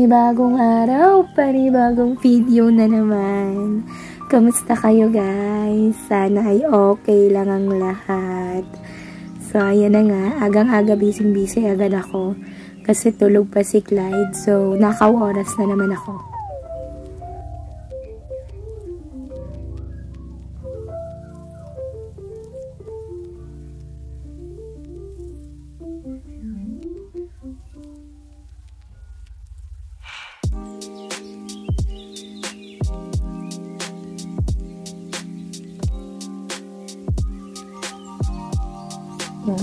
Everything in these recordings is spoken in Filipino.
Panibagong araw, panibagong video na naman. Kamusta kayo guys? Sana ay okay lang ang lahat. So ayan na nga, agang-aga busy agad ako. Kasi tulog pa si Clyde, so nakaw-oras na naman ako.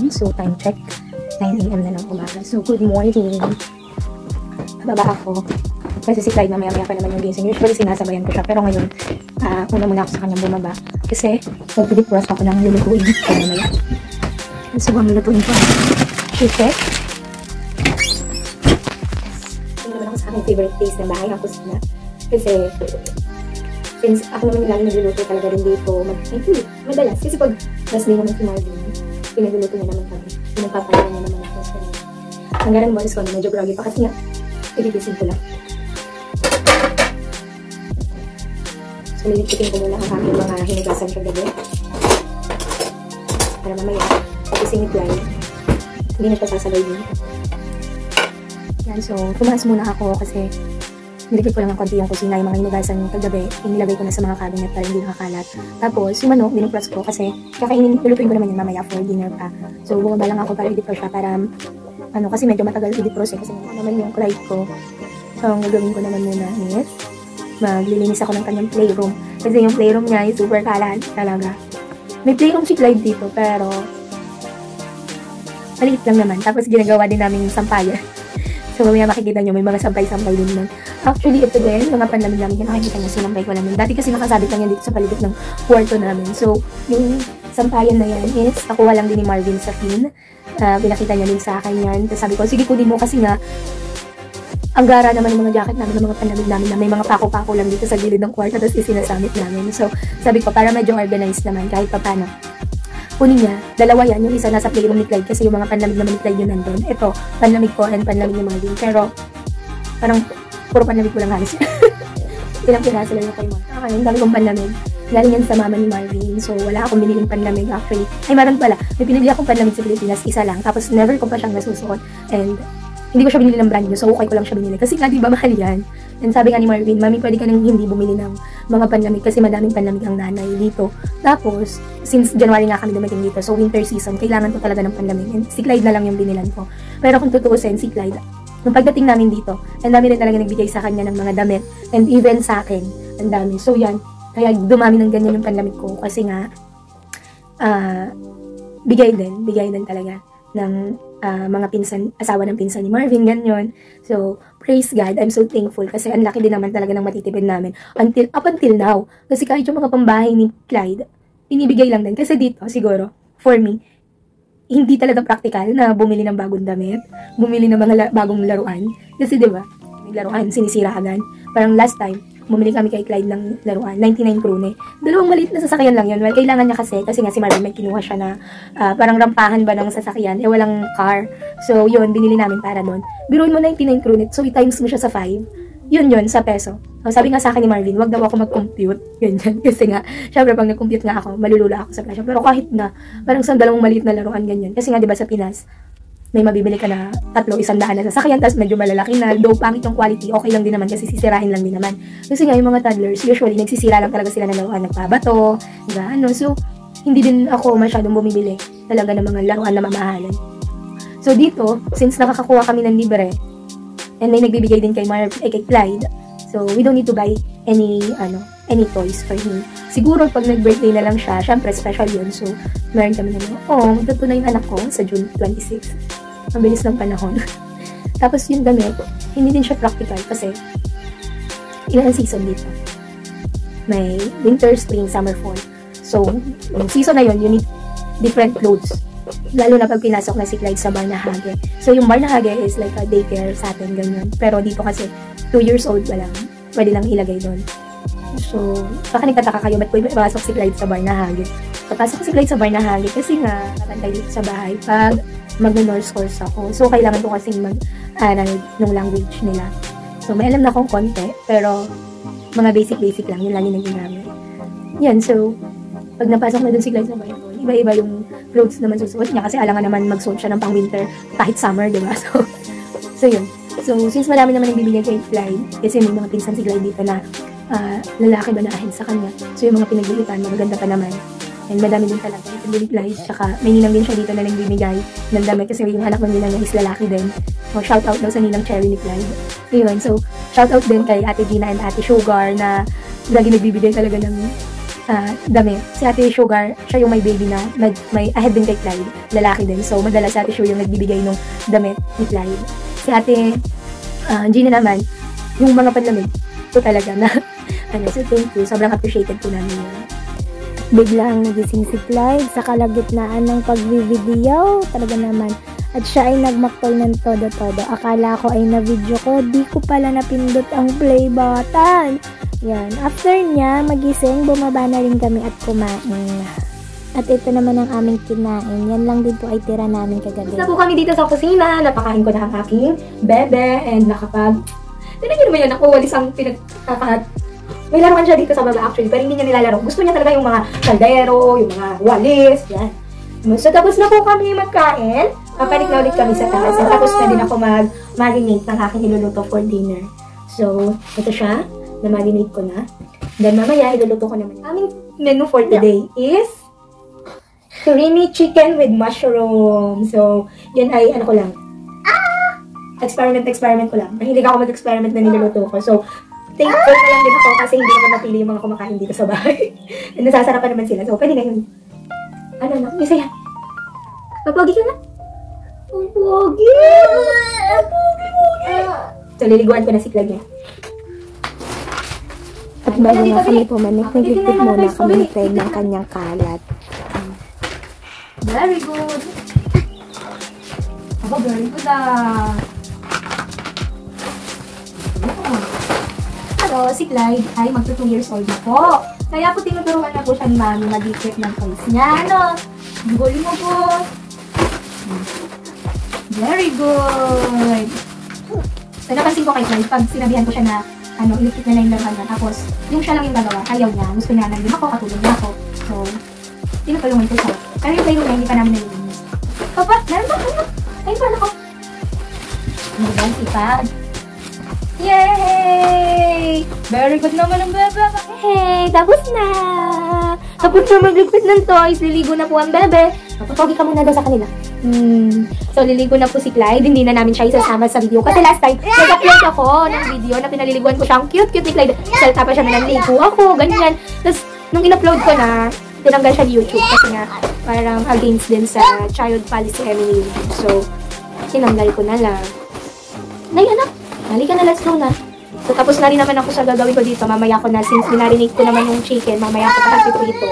So, time check. 9 AM na ng umaga. So, good morning. Bababa ako. Kasi si Clyde mamaya-maya pa naman yung gising. Usually, sinasabayan ko siya. Pero ngayon, una muna ako sa kanyang bumaba. Kasi, magpipipros ako ng lulutuin. Kaya mamaya. So, ang lulutuin ko. Chicken. Ito naman ako sa aking favorite place na bahay, ang kusina. Kasi, since ako naman yung lagi nagluluto talaga rin dito, madalas. Kasi pag last day naman si Marvin, pinagluluto niya naman kami. Pinagpapalaman niya naman ako. So, hanggang ang bonus ko, medyo groggy pa kasi nga, ibibisin ko lang. So, lilipitin ko muna ang aking mga hinugasan sa gabi. Para mamaya, pagising ni Clyde, hindi na siya sasabay din. Yan, so, tumaas muna ako kasi nilipit ko lang ng konti yung kusina, yung mga hinugasan yung kagabi, inilagay ko na sa mga cabinet para hindi nakakalat. Tapos, yung manok, dinupras ko kasi kakainin, lulutuin ko naman yung mamaya for dinner pa. So, bumaba lang ako para i-defrost siya para, kasi medyo matagal i-defrost kasi naman yung Clyde ko. So, ang gagawin ko naman muna is, maglilinis ako ng kanyang playroom. Kasi yung playroom niya ay super kalat talaga. May playroom si Clyde dito, pero maliit lang naman. Tapos, ginagawa din namin yung sampayan. So, mamaya makikita nyo, may mga sampay-sampay din nun. Actually, ito din, mga panlamig namin yan, nakikita nyo, sinampay ko lang yun. Dati kasi nakasabit lang yan dito sa paligid ng kwarto namin. So, yung sampayan na yan is, nakuha lang din ni Marvin sa Finn. Pinakita niya din sa akin yan. Tapos sabi ko, sige kunin mo kasi nga, ang gara naman ng mga jacket namin, ng mga panlamig namin na may mga pako-pako lang dito sa gilid ng kwarto, tapos isinasamit namin. So, sabi ko, para medyo organized naman, kahit pa paano. Kunin niya, dalawa yan, yung isa nasa playroom ni Clyde kasi yung mga panlamig naman ni Clyde yun nandun. Ito, panlamig ko and panlamig ni Marvin. Pero, parang, puro panlamig ko lang halos. Ilang piraso lang yung kay Marvin. Okay, yung dami kong panlamig. Galing yan sa mama ni Marvin. So, wala akong biniling panlamig actually. Ay, meron pala. May pinili akong panlamig sa Pilipinas, isa lang. Tapos, never ko pa siyang nasusuot. And, hindi ko siya binili ng brand new. So, okay ko lang siya binili. Kasi nga, di ba mahal yan? And sabi nga ni Marvin, Mami, pwede ka nang hindi bumili ng mga panlamig kasi madaming panlamig ang nanay dito. Tapos, since January nga kami dumating dito, so winter season, kailangan ko talaga ng panlamig. And si Clyde na lang yung binilan ko. Pero kung tutuusin, si Clyde, nung pagdating namin dito, ang dami rin talaga nagbigay sa kanya ng mga damit. And even sa akin, ang dami. So yan, kaya dumami ng ganyan yung panlamig ko. Kasi nga, bigay din talaga ng mga pinsan, asawa ng pinsan ni Marvin, ganyan. So, praise God, I'm so thankful kasi ang laki din naman talaga ng matitipid namin up until now. Kasi kahit yung mga pambahay ni Clyde, inibigay lang din. Kasi dito, siguro, for me, hindi talaga practical na bumili ng bagong damit, bumili ng mga bagong laruan. Kasi diba, may laruan, sinisira agad. Parang last time, bumili kami kay Clyde ng laruan, 99 krone. Dalawang maliit na sasakyan lang yun. Well, kailangan niya kasi nga si Marvin may kinuha siya na parang rampahan ba ng sasakyan, walang car. So, yun, binili namin para doon. Biruin mo 99 krone, so i-times mo siya sa 5. Yun, sa peso. So, sabi nga sa akin ni Marvin, wag daw ako mag-compute. Ganyan. Kasi nga, syempre pag nag-compute nga ako, malulula ako sa plasya. Pero kahit na, parang sa dalawang maliit na laruan, ganyan. Kasi nga, di ba sa Pinas, may mabibili ka na 300-100 na sasakyan, tapos medyo malalaki na, though pangit yung quality, okay lang din naman kasi sisirahin lang din naman. Kasi nga yung mga toddlers, usually nagsisira lang talaga sila ng laruan, nagbabato, diba? So, hindi din ako masyadong bumibili talaga ng mga laruan na mamahalan. So dito, since nakakakuha kami ng libre, and may nagbibigay din kay kay Clyde, so we don't need to buy any toys for him. Siguro pag nag-birthday na lang siya, syempre special yun. So, meron kami na magtuto na yung anak ko sa June 26. Ang bilis ng panahon. Tapos yung damit, hindi din siya practical kasi ilang season dito. May winter, spring, summer, fall. So, yung season na yun, you need different clothes. Lalo na pag pinasok na si Clyde sa Barnahage. So, yung Barnahage is like a daycare sa atin, ganyan. Pero dito kasi, 2 years old pa lang, pwede lang ilagay doon. So, baka nagtataka kayo, ba't pwede pasok si Clyde sa Barnahage? Papasok si Clyde sa Barnahage kasi nga, nakantay dito sa bahay pag mag-nurse course ako. So, kailangan ko kasing mag-aral ng language nila. So, may alam na akong konti, pero mga basic lang, yun lang yung naginamit. Yan, so, pag napasok na dun si Clyde sa bayan ko, iba-iba yung clothes naman susuot niya kasi alangan naman magsuot siya ng pang-winter kahit summer, diba? So yun. So, since marami naman nagbibigay kay Clyde, kasi may mga pinsan si Clyde dito na lalaki ba na ahead sa kanya. So, yung mga pinaglitan, magaganda pa naman. And madami din talaga yung Billy Clyde. Tsaka may ninang din siya dito na nagbibigay ng damit kasi yung anak ng ninang niya is lalaki din. So, shout out daw sa ninang Cherry ni Clyde. Ayun, so shout out din kay Ate Gina and Ate Sugar na lagi nagbibigay talaga ng damit. Si Ate Sugar, siya yung may baby na may ahead din kay Clyde, lalaki din. So, madalas si Ate Sugar yung nagbibigay ng damit ni Clyde. Si Ate Gina naman, yung mga panlamig, ito talaga na so thank you. Sobrang appreciated po namin yun. Biglang nagising si Clyde sa kalagitnaan ng pagbivideo. Talaga naman. At siya ay nagmaktol ng todo-todo. Akala ko ay na-video ko. Di ko pala napindot ang play button. Yan. After niya magising, bumaba na rin kami at kumain. At ito naman ang aming kinain. Yan lang din po ay tira namin kagabi. Tapos na po kami dito sa kusina. Napakain ko na ang aking bebe. And tinan niyo naman yun. Ako, walis ang pinagkakahat. May laruan siya dito sa baba actually, pero hindi niya nilalaro. Gusto niya talaga yung mga kaldero, yung mga walis, yan. So, tapos na po kami magkain. Papanik na ulit kami sa taas. Tapos na din ako mag-marinate ng aking iluluto for dinner. So, ito siya. Na-marinate ko na. Then, mamaya, iluluto ko naman. Aming menu for today is creamy chicken with mushroom. So, yan ay, ano ko lang. Experiment ko lang. Mahilig ako mag-experiment na niluluto ko. So, thankful na lang din ako kasi hindi naman napili yung mga kumakain dito sa bahay. Nasasarapan naman sila. So, pwede na yun. Ano? Isa yan. Papogi ka na? Papogi! So, liliguan ko na si Clyde niya. At bago nga kami pumanik, nagligpit muna kami ni Clyde ng kanyang kalat. Very good. Ako, very good si Clyde ay magto 2 years old na po. Kaya po tinuturuan na po siya ni Mami mag-dikit ng toys niya. Guli mo po. Very good. So, napansin ko kay Clyde, pag sinabihan ko siya na ilikit na yung laruan niya, tapos yung siya lang yung gagawa, ayaw niya. Gusto niya nandun ako, katulog niya ako. So, tinutulungan ko siya. Pero yung playroom niya, hindi pa namin nalilinis. Papa, meron ba? Ayun pa ako. Ayan, sipag. Yay! Very good naman ang bebe. Hey, tapos na! Tapos na magligpit ng toys. Liligo na po ang bebe. Papogi ka muna daw sa kanila. So, liligo na po si Clyde. Hindi na namin siya isasama sa video. Kasi last time, nag-upload ako ng video na pinaliliguan ko siya. Ang cute ni Clyde. Salta pa siya na naligo ako. Ganyan. Tapos, nung in-upload ko na, tinanggal siya ni YouTube. Kasi nga, parang against din sa child policy anyway. So, tinanggal ko na lang. Nay, anak! Halika na, let's go na. So, tapos na rin naman ako sa gagawin ko dito. Mamaya ko na, since dinarinate ko naman yung chicken, mamaya ko pa ito.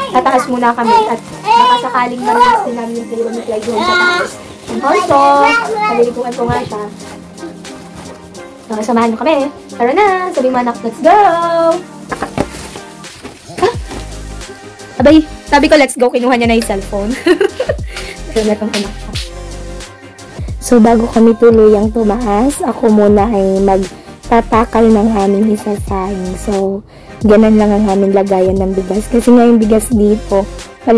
Tataas muna kami at baka sakaling marinis din namin yung playroom ni Clyde doon sa taas. And also, naliliguan ko nga siya. So, samahan nyo kami. Tara na, sabi mo anak, let's go! Abay, sabi ko let's go, kinuha niya na yung cellphone. So, natong anak ko. So, bago kami tuluyang tumaas, ako muna ay magtatakal ng aming isasahing. So, ganun lang ang aming lagayan ng bigas. Kasi nga yung bigas dito, 5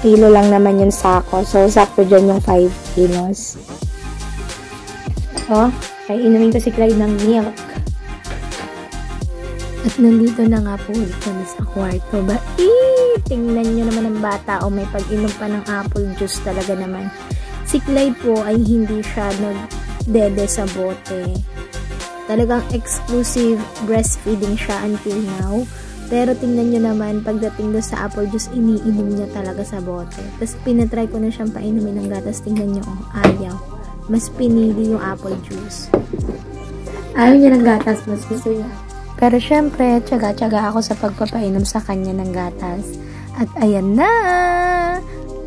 kilo lang naman yung sako. So, sakto dyan yung 5 kilos. Ay inumin ko si Clyde ng milk. At nandito na nga po ulit kami sa kwarto. Tingnan nyo naman ang bata. May pag-inom pa ng apple juice talaga naman. Si Clyde po ay hindi siya nagdede sa bote. Talagang exclusive breastfeeding siya until now. Pero tingnan nyo naman, pagdating doon sa apple juice, iniinom niya talaga sa bote. Tapos pinatry ko na siyang painumin ng gatas. Tingnan nyo, ayaw. Mas pinili yung apple juice. Ayaw niya ng gatas, mas gusto niya. Pero syempre, tiyaga-tiyaga ako sa pagpapainom sa kanya ng gatas. At ayan na!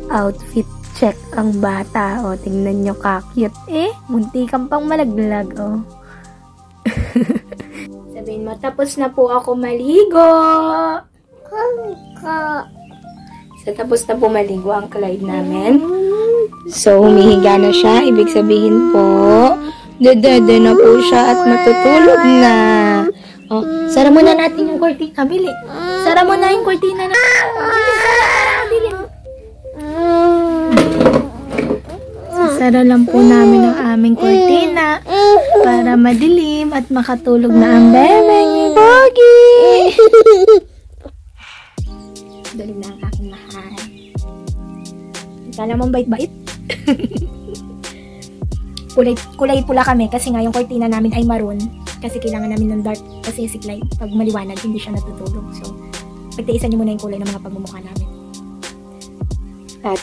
Outfit check ang bata. Tingnan nyo ka-cute. Munti kang pang malaglag. Sabihin mo, tapos na po ako maligo. So, tapos na po maligo ang Clyde namin. So, humihiga na siya. Ibig sabihin po, Dede na po siya at matutulog na. Oh, sara muna natin yung kurtina. Bili. Sara muna yung kurtina na. Bili. Sara lang po namin ang aming kurtina para madilim at makatulog na ang bebe ni Pogi. Dali na ang aking mahal. Kala mong bait-bait. kulay pula kami kasi nga yung kurtina namin ay maroon. Kasi kailangan namin ng dark kasi si Clyde pag maliwanag hindi siya natutulog. So, pagtiisan niyo muna yung kulay ng mga pagmumukha namin. At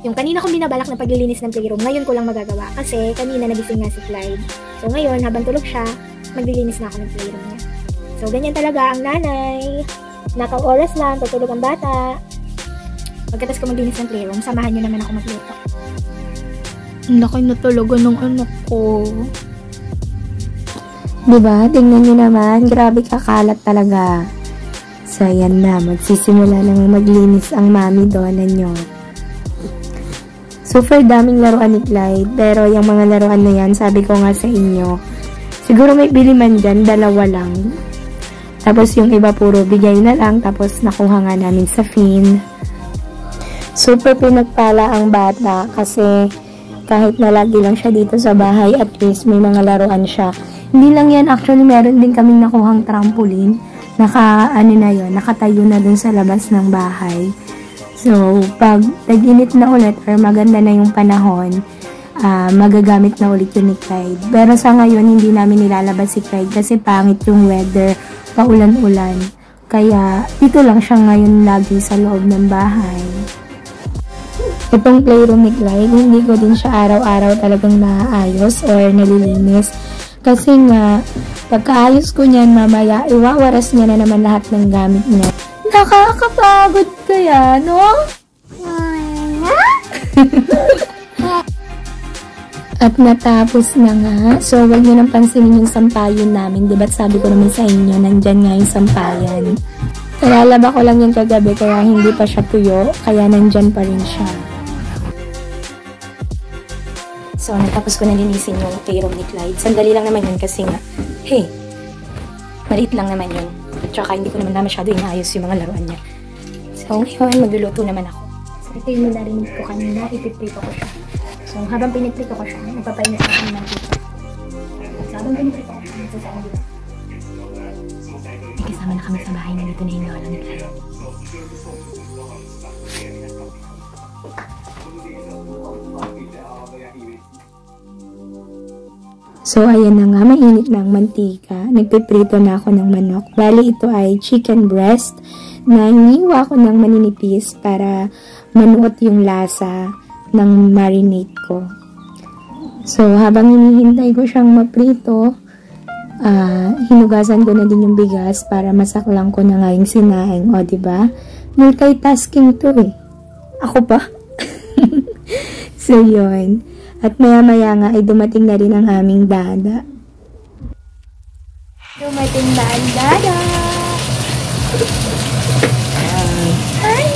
yung kanina kong binabalak na paglilinis ng playroom, ngayon ko lang magagawa kasi kanina nagising nga si Clyde. So ngayon, habang tulog siya, maglilinis na ako ng playroom niya. So ganyan talaga ang nanay. Naka-oras lang, tutulog ang bata. Pagkatas ko maglinis ng playroom, samahan niyo naman ako magluto. Ang laki na talaga ng anak ko. Diba? Tingnan nyo naman. Grabe kakalat talaga. So, yan na. Magsisimula nang maglinis ang mami doon nyo. Super daming laruan ni Clyde. Pero yung mga laruan na yan, sabi ko nga sa inyo, siguro may bili man dyan, 2 lang. Tapos yung iba puro bigay na lang. Tapos nakuha nga namin sa Finn. Super pinagpala ang bata kasi kahit na lagi lang siya dito sa bahay, at least may mga laruan siya. Hindi lang yan, actually meron din kaming nakuhang trampoline. Nakatayo na dun sa labas ng bahay. So, pag tag-init na ulit or maganda na yung panahon, magagamit na ulit yun ni Clyde. Pero sa ngayon, hindi namin nilalabas si Clyde kasi pangit yung weather, paulan-ulan. Kaya, dito lang siya ngayon lagi sa loob ng bahay. Itong playroom ni Clyde, hindi ko din siya araw-araw talagang naayos or nalilinis. Kasi nga, pagkaayos ko niyan mamaya, iwawaras niya na naman lahat ng gamit niya. Nakakapagod kaya, no? At natapos na nga. So, wag niyo nang pansinin yung sampayan namin. Diba't sabi ko naman sa inyo, nandyan nga yung sampayan. Nalalaba ko lang yung kagabi kaya hindi pa siya tuyo. Kaya nandyan pa rin siya. So, natapos ko na linisin yung playroom ni Clyde. Sandali lang naman yun kasi nga, hey, maliit lang naman yun. At saka hindi ko naman masyado inaayos yung mga laruan niya. So, ngayon magluluto naman ako. So, ito yung narinig ko kanina, ipiprito ko siya. So, habang piniprito ko siya, magpapainit ako ng dito. So, habang piniprito ko siya, nagsasain dito. May kasama na kami sa bahay na dito na yung lola ni Clyde. So, ayan na nga, mainit na ang mantika. Nagpiprito na ako ng manok. Bali, ito ay chicken breast na iniwa ko ng maninipis para manuot yung lasa ng marinade ko. So, habang hinihintay ko siyang maprito, hinugasan ko na din yung bigas para masaklang ko na nga yung sinaing. O, diba? Multitasking to eh. Ako pa? So, yun. At maya-maya nga ay dumating na rin ang aming dada. Dumating na ang dada! Hi!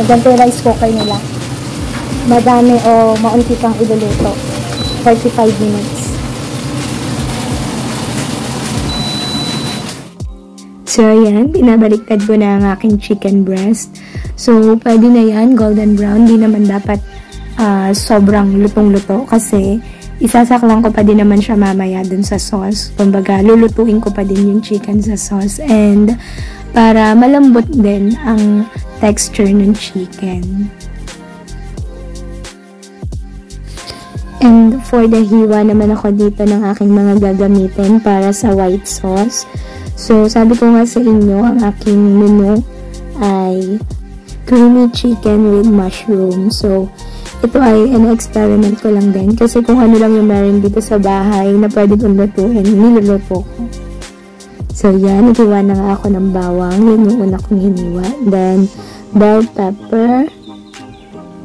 Maganda yung rice cooker nila. Madami o maunti kang iluluto. 45 minutes. So, ayan. Pinabaliktad ko na ang aking chicken breast. So, pwede na yan. Golden brown. Di naman dapat sobrang lutong-luto kasi isasaklang ko pa din naman siya mamaya dun sa sauce. Kumbaga, lulutuin ko pa din yung chicken sa sauce and para malambot din ang texture ng chicken. And for the hiwa naman ako dito ng aking mga gagamitin para sa white sauce. So, sabi ko nga sa inyo, ang aking menu ay creamy chicken with mushroom. So, ito ay experiment ko lang din. Kasi kung ano lang yung meron dito sa bahay na pwede kong lutuin, niluluto ko. So, yan. Naghiwa na nga ako ng bawang. Yan yung una kong hiniwa. Then, bell pepper.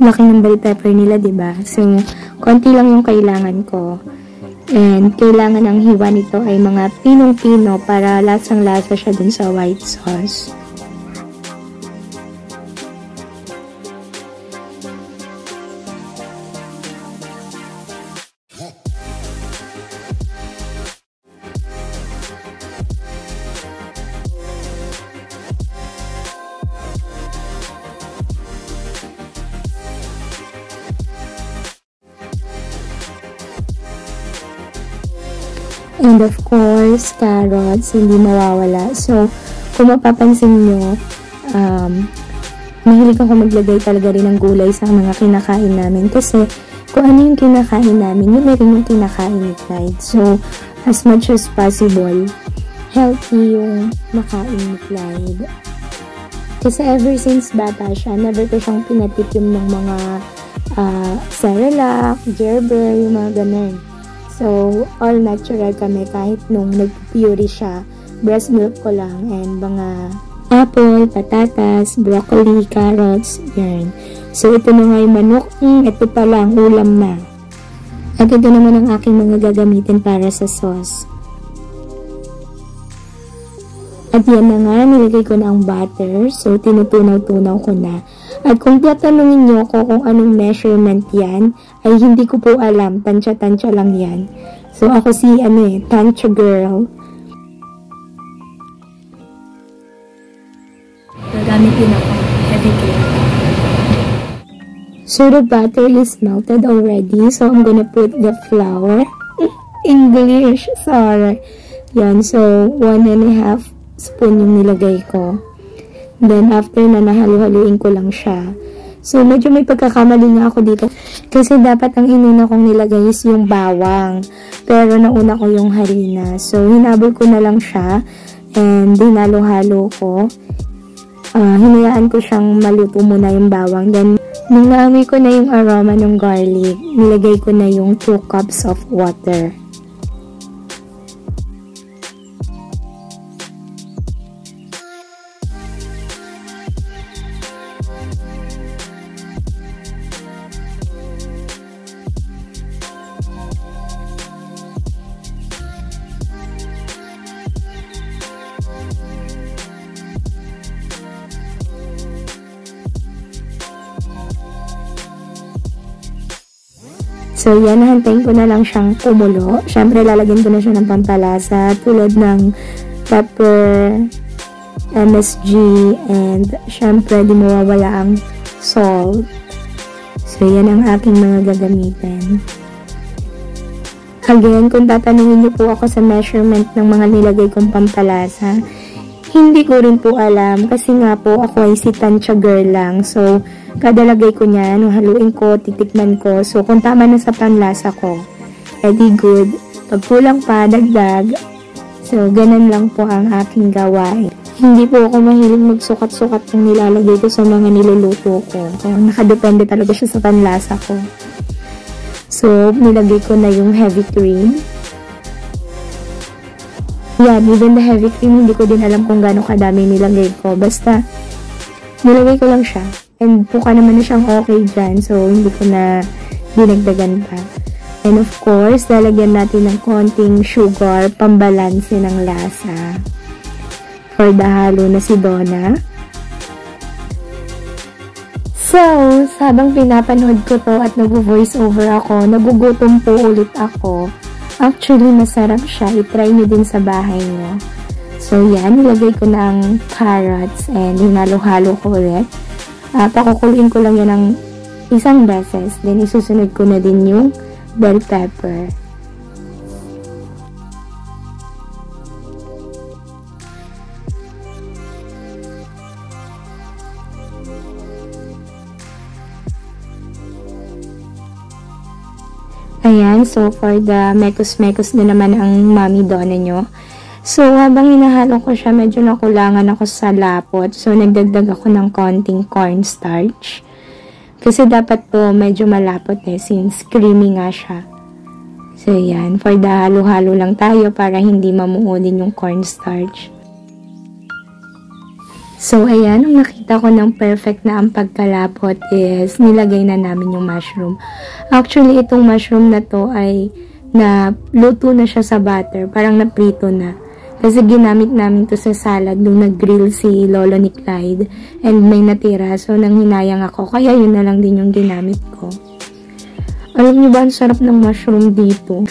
Laki ng bell pepper nila, diba? So, konti lang yung kailangan ko. And, kailangan ang hiwa nito ay mga pinong-pino para lasang-lasa siya dun sa white sauce. And of course, carrots, hindi mawawala. So, kung mapapansin nyo, mahilig ako maglagay talaga rin ng gulay sa mga kinakain namin. Kasi, kung ano yung kinakain namin, yun na rin yung kinakain ni Clyde. So, as much as possible, healthy yung makain ni Clyde. Kasi ever since bata siya, never ko siyang pinatikim ng mga Cerelac, Gerber, yung mga ganun. So, all natural kami kahit nung nag-puree siya. Breast milk ko lang and mga apple, patatas, broccoli, carrots, yan. So, ito na nga yung manok. Ito pa lang, ulam na. At ito naman ang aking mga gagamitin para sa sauce. At yan na nga, nilagay ko na ang butter. So, tinutunaw-tunaw ko na. At kung tatanungin nyo ako kung anong measurement yan, ay hindi ko po alam. Tansya-tansya lang yan. So, ako si, tansya girl. Gagamit din ako. Heavy cream. So, the butter is melted already. So, I'm gonna put the flour. English, sorry. Yan, so, 1.5 spoon yung nilagay ko. Then, after na nahalu-haluin ko lang siya. So, medyo may pagkakamali nga ako dito. Kasi dapat ang inuna kong nilagay is yung bawang. Pero nauna ko yung harina. So, hinabol ko na lang siya. And, dinalo-halo ko. Hinayaan ko siyang maluto muna yung bawang. Then, nung naamoy ko na yung aroma ng garlic, nilagay ko na yung 2 cups of water. So, yan, nahantayin ko na lang siyang kumulo. Siyempre, lalagyan ko na siya ng pampalasa tulad ng pepper, MSG, and siyempre, di mawawala ang salt. So, yan ang aking mga gagamitin. Again, kung tatanungin niyo po ako sa measurement ng mga nilagay kong pampalasa, hindi ko rin po alam kasi nga po ako ay si tansya girl lang. So, kada lagay ko niyan, haluin ko, titikman ko. So, kung tama na sa panlasa ko, edi good. Pag kulang pa, dagdag. So, ganun lang po ang aking gawain. Hindi po ako mahilig magsukat-sukat ng nilalagay ko sa mga niluluto ko. Kaya nakadepende talaga siya sa panlasa ko. So, nilagay ko na yung heavy cream. Yan, even the heavy cream, hindi ko din alam kung gaano kadami nilagay ko. Basta, nilagay ko lang siya. And puka naman na siyang okay dyan. So, hindi ko na dinagdagan pa. And of course, lalagyan natin ng konting sugar, pambalanse ng lasa. For the halo na si Donna. So, habang pinapanood ko to at nag-voice over ako, nagugutom po ulit ako. Actually, masarap siya. I-try nyo din sa bahay nyo. So, yan. Nilagay ko na ang carrots and hinalo-halo ko ulit. Pakukuluin ko lang yan ng isang beses. Then, isusunod ko na din yung bell pepper. Ayan, so for the mekos-mekos na naman ang Mami Donna nyo. So, habang hinahalo ko siya, medyo nakulangan ako sa lapot. So, nagdagdag ako ng konting cornstarch. Kasi dapat po medyo malapot since creamy nga siya. So, yan. For the halo-halo lang tayo para hindi mamuo din yung cornstarch. So, ayan, nung nakita ko ng perfect na ang pagkalapot is nilagay na namin yung mushroom. Actually, itong mushroom na to ay luto na siya sa butter. Parang naprito na. Kasi ginamit namin to sa salad nung nag-grill si Lolo ni Clyde. And may natira. So, nang hinayang ako. Kaya yun na lang din yung ginamit ko. Alam niyo ba, ang sarap ng mushroom dito?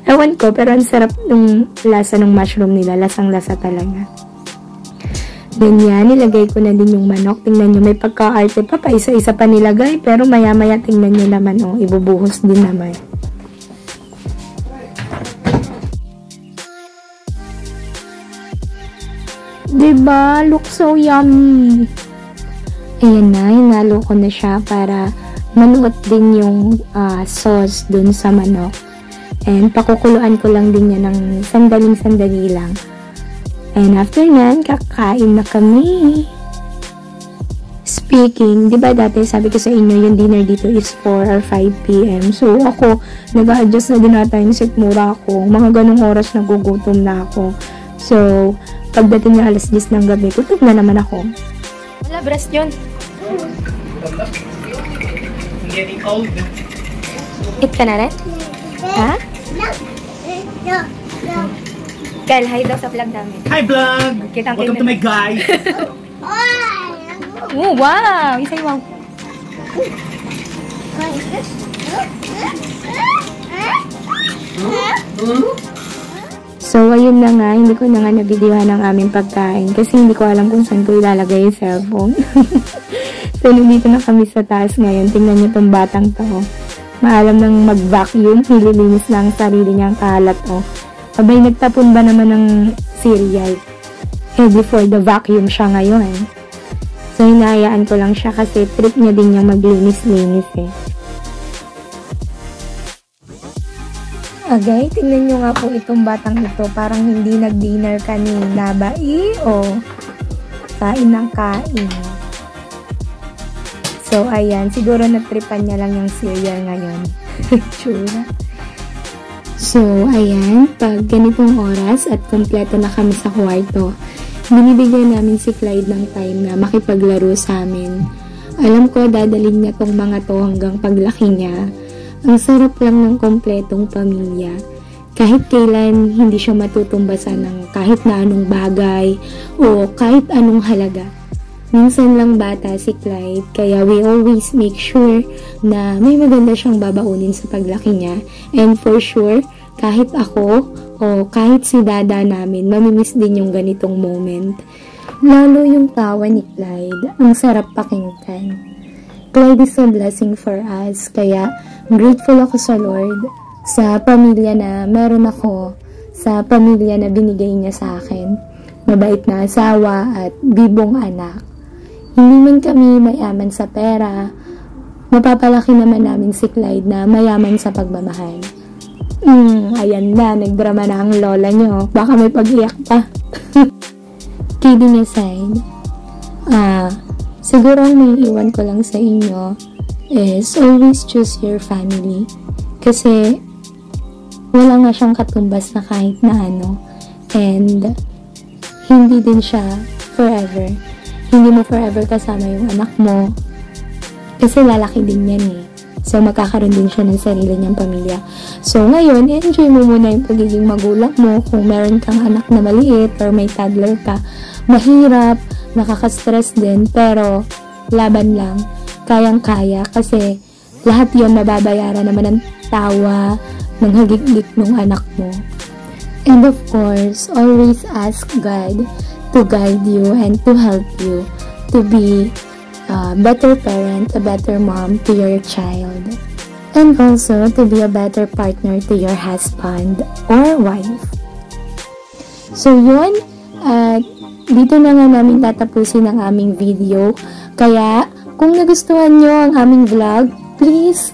Ewan ko, pero ang sarap ng lasa ng mushroom nila. Lasang-lasa talaga. Then yan, nilagay ko na din yung manok. Tingnan nyo, may pagka-arte pa. Isa-isa pa nilagay. Pero maya-maya, tingnan nyo naman, ibubuhos din naman. Diba? Look so yummy. Ayan na, hinalo ko na siya para manuot din yung sauce dun sa manok. And pakukuluan ko lang din yan ng sandaling-sandali lang. And after nan, kakain na kami. Speaking, di ba dati sabi ko sa inyo yung dinner dito is 4 or 5 p.m. So ako, nag-a-adjust na din ata yung sikmura ko. Mga ganong oras nagugutom na ako. So, pagdating na alas 10 ng gabi, gutom na naman ako. Wala, breast yun. Getting old. Eat ka na rin? Ha? Kyle, hi daw sa vlog namin. Hi vlog! Welcome to my guys! Oh, wow! Isa'y wow. So, ayun na nga, hindi ko na nga na-videohan ang aming pagkain kasi hindi ko alam kung saan ko ilalagay yung cellphone. So, nandito na kami sa taas ngayon. Tingnan niyo tong batang to. Maalam nang mag-vacuum, nililinis na ang sarili niyang kalat. Abay, nagtapon ba naman ng cereal? Before the vacuum siya ngayon. So, hinahayaan ko lang siya kasi trip niya din yung maglinis-linis Okay, tingnan nyo nga po itong batang ito. Parang hindi nag-dinner kanina ba? Kain ng kain. So, ayan. Siguro natripan niya lang yung cereal ngayon. Tsura. So, ayan. Pag ganitong oras at kompleto na kami sa kwarto, binibigyan namin si Clyde ng time na makipaglaro sa amin. Alam ko, dadalhin niya tong mga to hanggang paglaki niya. Ang sarap lang ng kompletong pamilya. Kahit kailan hindi siya matutumbasan ng kahit na anong bagay o kahit anong halaga. Minsan lang bata si Clyde, kaya we always make sure na may maganda siyang babaunin sa paglaki niya. And for sure, kahit ako o kahit si dada namin, mamimiss din yung ganitong moment. Lalo yung tawa ni Clyde, ang sarap pakinggan. Clyde is a blessing for us, kaya grateful ako sa Lord sa pamilya na meron ako, sa pamilya na binigay niya sa akin. Mabait na asawa at bibong anak. Hindi man kami mayaman sa pera, mapapalaki naman namin si Clyde na mayaman sa pagmamahal. Ayan na, nagdrama na ang lola niyo. Baka may pag-iyak pa. Kidding aside, siguro ang may iwan ko lang sa inyo is always choose your family. Kasi wala nga siyang katumbas na kahit na ano. And hindi din siya forever. Hindi mo forever kasama yung anak mo. Kasi lalaki din yan So, magkakaroon din siya ng sarili niyang pamilya. So, ngayon, enjoy mo muna yung pagiging magulang mo. Kung meron kang anak na maliit or may toddler ka, mahirap, nakaka-stress din, pero laban lang, kayang-kaya kasi lahat yon mababayaran naman ng tawa, ng hagik-dik ng anak mo. And of course, always ask God to guide you and to help you to be a better parent, a better mom to your child. And also to be a better partner to your husband or wife. So yun, dito na nga namin tatapusin ang aming video. Kaya, kung nagustuhan nyo ang aming vlog, please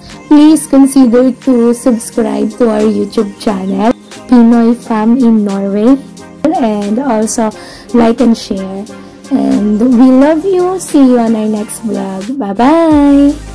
consider to subscribe to our YouTube channel, Pinoy Fam in Norway. And also, like and share. And we love you. See you on our next vlog. Bye-bye!